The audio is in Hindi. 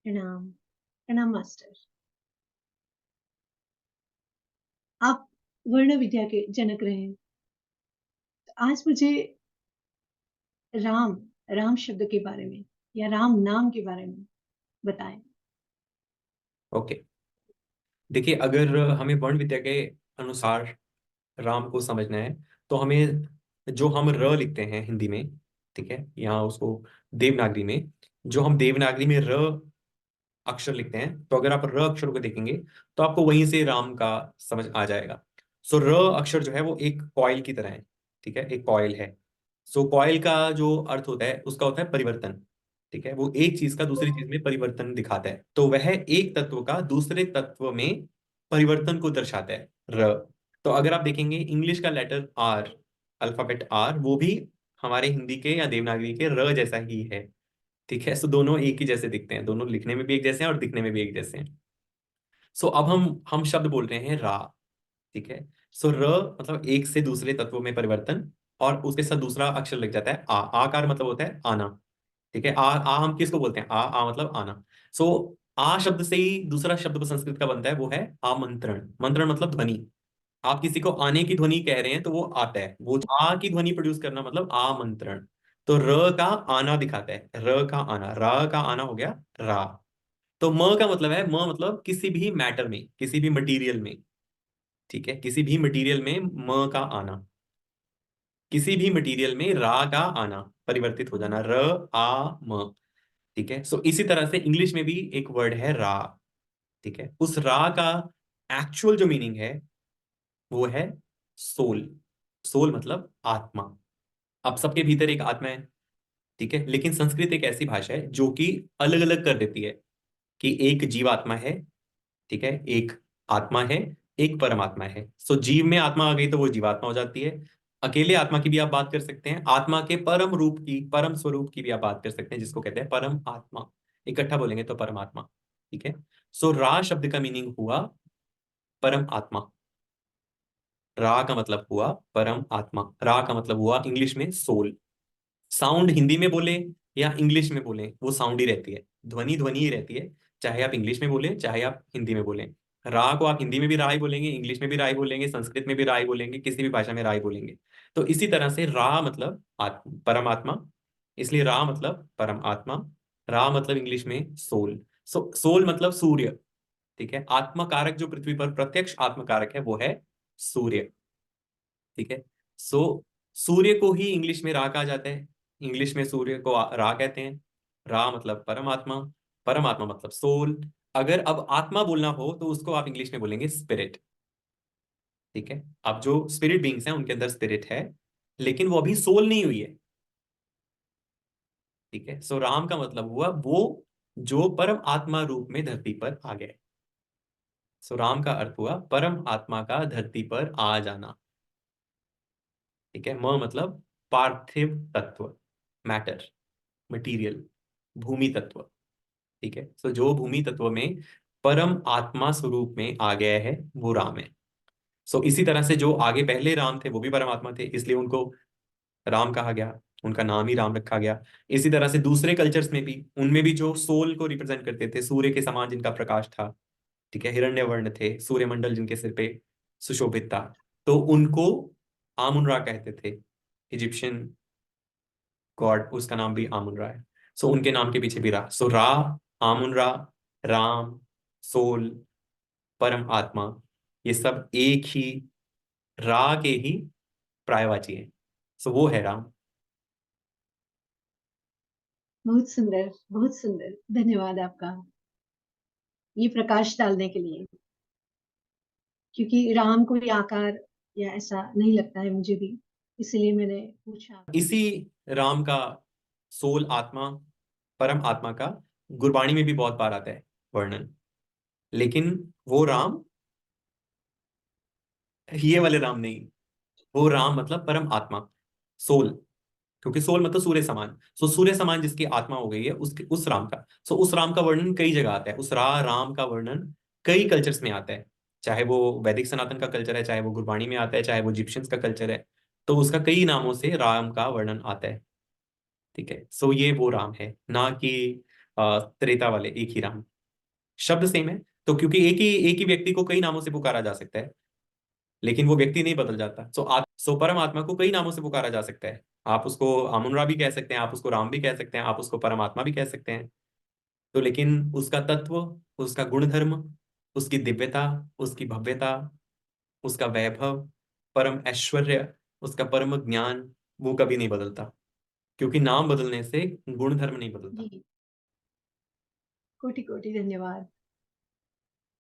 प्रणाम, प्रणाम मास्टर। आप वर्ण विद्या के जनक रहे हैं। तो आज मुझे राम, राम शब्द के बारे में या राम नाम के बारे में बताएं। ओके। देखिए, अगर हमें वर्ण विद्या के अनुसार राम को समझना है तो हमें जो हम र लिखते हैं हिंदी में, ठीक है, यहाँ उसको देवनागरी में, जो हम देवनागरी में र अक्षर लिखते हैं, तो अगर आप र अक्षर को देखेंगे तो आपको वहीं से राम का समझ आ जाएगा। सो र अक्षर जो है वो एक कॉइल की तरह है, ठीक है, एक कॉइल है। सो कॉइल का जो अर्थ होता है उसका होता है परिवर्तन, ठीक है, वो एक चीज का दूसरी चीज में परिवर्तन दिखाता है, तो वह एक तत्व का दूसरे तत्व में परिवर्तन को दर्शाता है र। तो अगर आप देखेंगे इंग्लिश का लेटर आर, अल्फाबेट आर, वो भी हमारे हिंदी के या देवनागरी के र जैसा ही है, ठीक है। सो दोनों एक ही जैसे दिखते हैं, दोनों लिखने में भी एक जैसे हैं और दिखने में भी एक जैसे हैं। सो अब हम शब्द बोल रहे हैं रा, ठीक है। सो र मतलब एक से दूसरे तत्वों में परिवर्तन, और उसके साथ दूसरा अक्षर लग जाता है आ। आकार मतलब होता है आना, ठीक है। आ हम किसको बोलते हैं? आ मतलब आना। सो आ शब्द से ही दूसरा शब्द को संस्कृत का बनता है, वो है आमंत्रण। मंत्रण मतलब ध्वनि। आप किसी को आने की ध्वनि कह रहे हैं तो वो आता है, वो आ की ध्वनि प्रोड्यूस करना मतलब आमंत्रण। तो र का आना दिखाता है, र का आना, रा का आना हो गया रा। तो म का मतलब है, म मतलब किसी भी मैटर में, किसी भी मटेरियल में, ठीक है, किसी भी मटेरियल में म का आना, किसी भी मटेरियल में रा का आना, परिवर्तित हो जाना, र आ म, ठीक है। सो इसी तरह से इंग्लिश में भी एक वर्ड है रा, ठीक है। उस रा का एक्चुअल जो मीनिंग है वो है सोल। सोल मतलब आत्मा। अब सबके भीतर एक आत्मा है, ठीक है, लेकिन संस्कृत एक ऐसी भाषा है जो कि अलग अलग कर देती है कि एक जीवात्मा है, ठीक है, एक आत्मा है, एक परमात्मा है। सो जीव में आत्मा आ गई तो वो जीवात्मा हो जाती है। अकेले आत्मा की भी आप बात कर सकते हैं, आत्मा के परम रूप की, परम स्वरूप की भी आप बात कर सकते हैं, जिसको कहते हैं परम आत्मा। इकट्ठा बोलेंगे तो परमात्मा, ठीक है। सो रा शब्द का मीनिंग हुआ परम आत्मा। रा का मतलब हुआ परम आत्मा, रा का मतलब हुआ इंग्लिश में सोल। साउंड हिंदी में बोले या इंग्लिश में बोले वो साउंड ही रहती है, ध्वनि ध्वनि ही रहती है, चाहे आप इंग्लिश में बोले चाहे आप हिंदी में बोले। रा को आप हिंदी में भी राय बोलेंगे, इंग्लिश में भी राय बोलेंगे, संस्कृत में भी राय बोलेंगे, किसी भी भाषा में राय बोलेंगे। तो इसी तरह से रा मतलब परमात्मा, इसलिए रा मतलब परम आत्मा। रा मतलब इंग्लिश में सोल। सोल मतलब सूर्य, ठीक है। आत्मा कारक जो पृथ्वी पर प्रत्यक्ष आत्म कारक है वो है सूर्य, ठीक है। सो सूर्य को ही इंग्लिश में रा कहा जाता है, इंग्लिश में सूर्य को रा कहते हैं। रा मतलब परमात्मा, परमात्मा मतलब सोल। अगर अब आत्मा बोलना हो तो उसको आप इंग्लिश में बोलेंगे स्पिरिट, ठीक है। अब जो स्पिरिट बीइंग्स हैं उनके अंदर स्पिरिट है, लेकिन वो अभी सोल नहीं हुई है, ठीक है। सो राम का मतलब हुआ वो जो परम आत्मा रूप में धरती पर आ गए। सो राम का अर्थ हुआ परम आत्मा का धरती पर आ जाना, ठीक है। म मतलब पार्थिव तत्व, मैटर, मटीरियल, भूमि तत्व, ठीक है। सो जो भूमि तत्व में परम आत्मा स्वरूप में आ गया है वो राम है। सो इसी तरह से जो आगे पहले राम थे वो भी परमात्मा थे, इसलिए उनको राम कहा गया, उनका नाम ही राम रखा गया। इसी तरह से दूसरे कल्चर्स में भी, उनमें भी जो सोल को रिप्रेजेंट करते थे, सूर्य के समान जिनका प्रकाश था, ठीक है, हिरण्यवर्ण थे, सूर्यमंडल जिनके सिर पे सुशोभित था, तो उनको आमुन रा कहते थे। इजिप्शियन गॉड, उसका नाम भी आमुन रा है। सो उनके नाम के पीछे भी रा, सो रा, आमुन रा, राम, सोल, परम आत्मा, ये सब एक ही रा के ही पर्यायवाची है। सो वो है राम। बहुत सुंदर, बहुत सुंदर। धन्यवाद आपका ये प्रकाश डालने के लिए, क्योंकि राम कोई आकार या ऐसा नहीं लगता है मुझे भी, इसलिए मैंने पूछा। इसी राम का, सोल आत्मा, परम आत्मा का गुरबाणी में भी बहुत बार आता है वर्णन, लेकिन वो राम ये वाले राम नहीं, वो राम मतलब परम आत्मा, सोल, क्योंकि सोल मतलब सूर्य समान। सो सूर्य समान जिसकी आत्मा हो गई है उसके, उस राम का, सो उस राम का वर्णन कई जगह आता है, उस राम का वर्णन कई कल्चर्स में आता है, चाहे वो वैदिक सनातन का कल्चर है, चाहे वो गुरबाणी में आता है, चाहे वो इजिप्शियंस का कल्चर है, तो उसका कई नामों से राम का वर्णन आता है, ठीक है। सो ये वो राम है, ना कि त्रेता वाले एक ही राम, शब्द सेम है। तो क्योंकि एक ही व्यक्ति को कई नामों से पुकारा जा सकता है, लेकिन वो व्यक्ति नहीं बदल जाता। सो परमात्मा को कई नामों से पुकारा जा सकता है। आप उसको आमुन-रा भी कह सकते हैं, आप उसको राम भी कह सकते हैं, आप उसको परमात्मा भी कह सकते हैं। तो लेकिन उसका तत्व, उसका गुणधर्म, उसकी दिव्यता, उसकी भव्यता, उसका वैभव, परम ऐश्वर्य, उसका परम ज्ञान, वो कभी नहीं बदलता, क्योंकि नाम बदलने से गुणधर्म नहीं बदलता। जी, कोटि कोटि धन्यवाद।